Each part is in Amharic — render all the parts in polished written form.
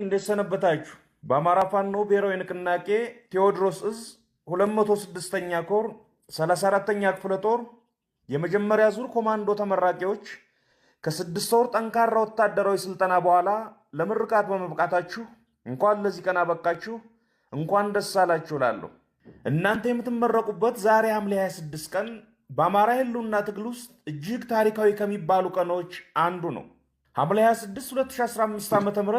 እንደሰነበታችሁ በአማራ ፋኖ ብሔራዊ ንቅናቄ ቴዎድሮስ እዝ 206ኛ ኮር 34ኛ ክፍለ ጦር የመጀመሪያ ዙር ኮማንዶ ተመራቂዎች ከ6 ወር ጠንካራ ወታደራዊ ስልጠና በኋላ ለምርቃት በመብቃታችሁ እንኳን ለዚህ ቀን አበቃችሁ፣ እንኳን ደስ አላችሁ እላለሁ። እናንተ የምትመረቁበት ዛሬ ሐምሌ 26 ቀን በአማራ ህልውና ትግል ውስጥ እጅግ ታሪካዊ ከሚባሉ ቀኖች አንዱ ነው። ሐምሌ 26 2015 ዓ.ም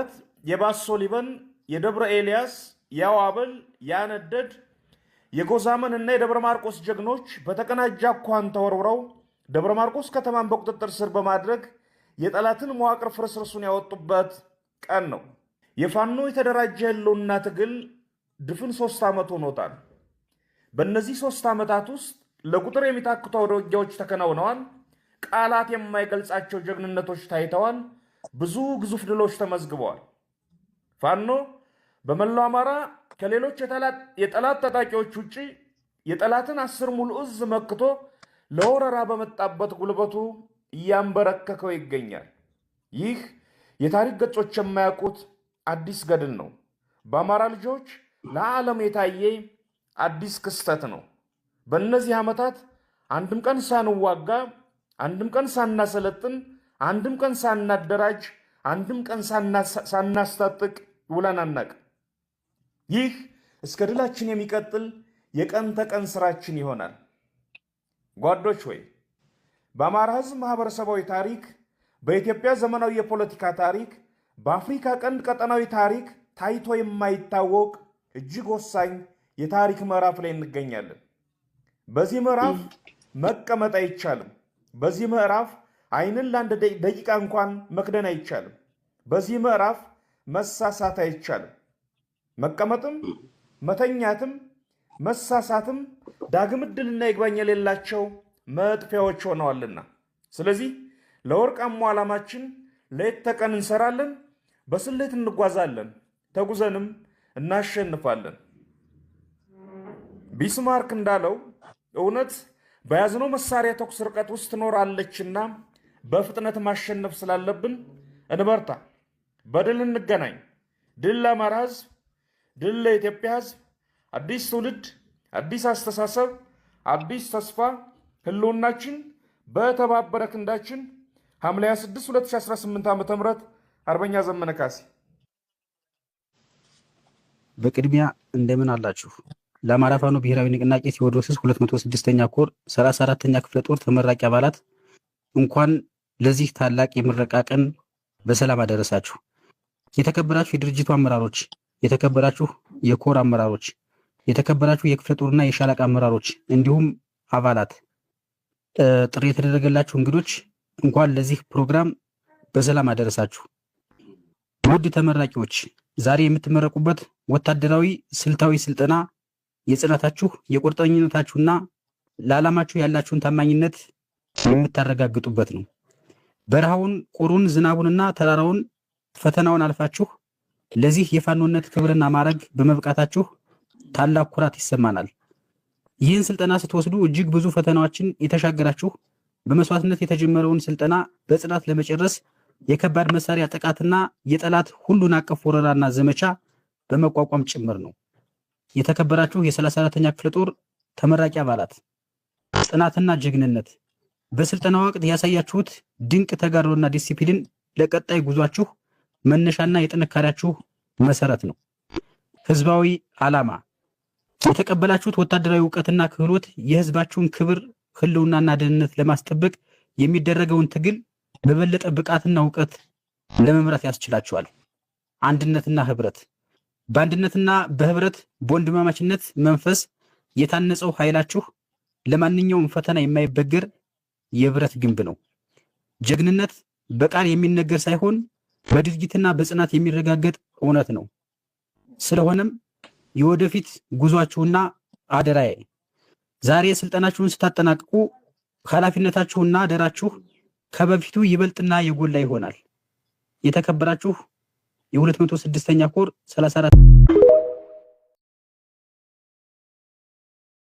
የባሶ ሊበን፣ የደብረ ኤልያስ፣ የአዋበል፣ ያነደድ፣ የጎዛመን እና የደብረ ማርቆስ ጀግኖች በተቀናጀ አኳኋን ተወርውረው ደብረ ማርቆስ ከተማን በቁጥጥር ስር በማድረግ የጠላትን መዋቅር ፍርስርሱን ያወጡበት ቀን ነው። የፋኖ የተደራጀ ህልውና ትግል ድፍን 3 ዓመት ሆኖታል። በእነዚህ 3 ዓመታት ውስጥ ለቁጥር የሚታክቱ አውደ ውጊያዎች ተከናውነዋል። ቃላት የማይገልጻቸው ጀግንነቶች ታይተዋል። ብዙ ግዙፍ ድሎች ተመዝግበዋል። ፋኖ በመላው አማራ ከሌሎች የጠላት ታጣቂዎች ውጪ የጠላትን 10 ሙሉ እዝ መክቶ ለወረራ በመጣበት ጉልበቱ እያንበረከከው ይገኛል። ይህ የታሪክ ገጾች የማያውቁት አዲስ ገድል ነው። በአማራ ልጆች ለዓለም የታየ አዲስ ክስተት ነው። በእነዚህ ዓመታት አንድም ቀን ሳንዋጋ፣ አንድም ቀን ሳናሰለጥን፣ አንድም ቀን ሳናደራጅ፣ አንድም ቀን ሳናስታጥቅ ውለን አናውቅም። ይህ እስከ ድላችን የሚቀጥል የቀን ተቀን ስራችን ይሆናል። ጓዶች ወይ በአማራ ህዝብ ማህበረሰባዊ ታሪክ፣ በኢትዮጵያ ዘመናዊ የፖለቲካ ታሪክ፣ በአፍሪካ ቀንድ ቀጠናዊ ታሪክ ታይቶ የማይታወቅ እጅግ ወሳኝ የታሪክ ምዕራፍ ላይ እንገኛለን። በዚህ ምዕራፍ መቀመጥ አይቻልም። በዚህ ምዕራፍ አይንን ለአንድ ደቂቃ እንኳን መክደን አይቻልም። በዚህ ምዕራፍ መሳሳት አይቻልም። መቀመጥም መተኛትም መሳሳትም ዳግም ዕድልና ይግባኝ የሌላቸው መጥፊያዎች ሆነዋልና፣ ስለዚህ ለወርቃማው ዓላማችን ሌት ተቀን እንሰራለን፣ በስሌት እንጓዛለን፣ ተጉዘንም እናሸንፋለን። ቢስማርክ እንዳለው እውነት በያዝነው መሳሪያ ተኩስ ርቀት ውስጥ ትኖራለችና በፍጥነት ማሸነፍ ስላለብን እንበርታ፣ በድል እንገናኝ። ድል ለአማራ ህዝብ፣ ድል ለኢትዮጵያ ህዝብ። አዲስ ትውልድ፣ አዲስ አስተሳሰብ፣ አዲስ ተስፋ። ህልውናችን በተባበረ ክንዳችን። ሐምሌ 26 2018 ዓ.ም አርበኛ ዘመነ ካሴ። በቅድሚያ እንደምን አላችሁ? ለአማራ ፋኖ ብሔራዊ ንቅናቄ ቴዎድሮስ 206ኛ ኮር 34ኛ ክፍለ ጦር ተመራቂ አባላት እንኳን ለዚህ ታላቅ የምረቃ ቀን በሰላም አደረሳችሁ። የተከበራችሁ የድርጅቱ አመራሮች፣ የተከበራችሁ የኮር አመራሮች፣ የተከበራችሁ የክፍለ ጦርና የሻለቃ አመራሮች እንዲሁም አባላት፣ ጥሪ የተደረገላችሁ እንግዶች እንኳን ለዚህ ፕሮግራም በሰላም አደረሳችሁ። ውድ ተመራቂዎች፣ ዛሬ የምትመረቁበት ወታደራዊ ስልታዊ ስልጠና የጽናታችሁ የቁርጠኝነታችሁና ለዓላማችሁ ያላችሁን ታማኝነት የምታረጋግጡበት ነው። በረሃውን፣ ቁሩን፣ ዝናቡንና ተራራውን ፈተናውን አልፋችሁ ለዚህ የፋኖነት ክብርና ማዕረግ በመብቃታችሁ ታላቅ ኩራት ይሰማናል። ይህን ስልጠና ስትወስዱ እጅግ ብዙ ፈተናዎችን የተሻገራችሁ በመስዋዕትነት የተጀመረውን ስልጠና በጽናት ለመጨረስ የከባድ መሳሪያ ጥቃትና የጠላት ሁሉን አቀፍ ወረራና ዘመቻ በመቋቋም ጭምር ነው። የተከበራችሁ የ34ኛ ክፍለ ጦር ተመራቂ አባላት፣ ጽናትና ጀግንነት በስልጠና ወቅት ያሳያችሁት ድንቅ ተጋድሎና ዲሲፕሊን ለቀጣይ ጉዟችሁ መነሻና የጥንካሬያችሁ መሰረት ነው። ህዝባዊ ዓላማ የተቀበላችሁት ወታደራዊ ዕውቀትና ክህሎት የህዝባችሁን ክብር፣ ህልውናና ደህንነት ለማስጠበቅ የሚደረገውን ትግል በበለጠ ብቃትና ዕውቀት ለመምራት ያስችላችኋል። አንድነትና ህብረት በአንድነትና በህብረት በወንድማማችነት መንፈስ የታነጸው ኃይላችሁ ለማንኛውም ፈተና የማይበገር የብረት ግንብ ነው። ጀግንነት በቃል የሚነገር ሳይሆን በድርጊትና በጽናት የሚረጋገጥ እውነት ነው። ስለሆነም የወደፊት ጉዟችሁና አደራዬ ዛሬ ስልጠናችሁን ስታጠናቅቁ ኃላፊነታችሁና አደራችሁ ከበፊቱ ይበልጥና የጎላ ይሆናል። የተከበራችሁ የ206ኛ ኮር 34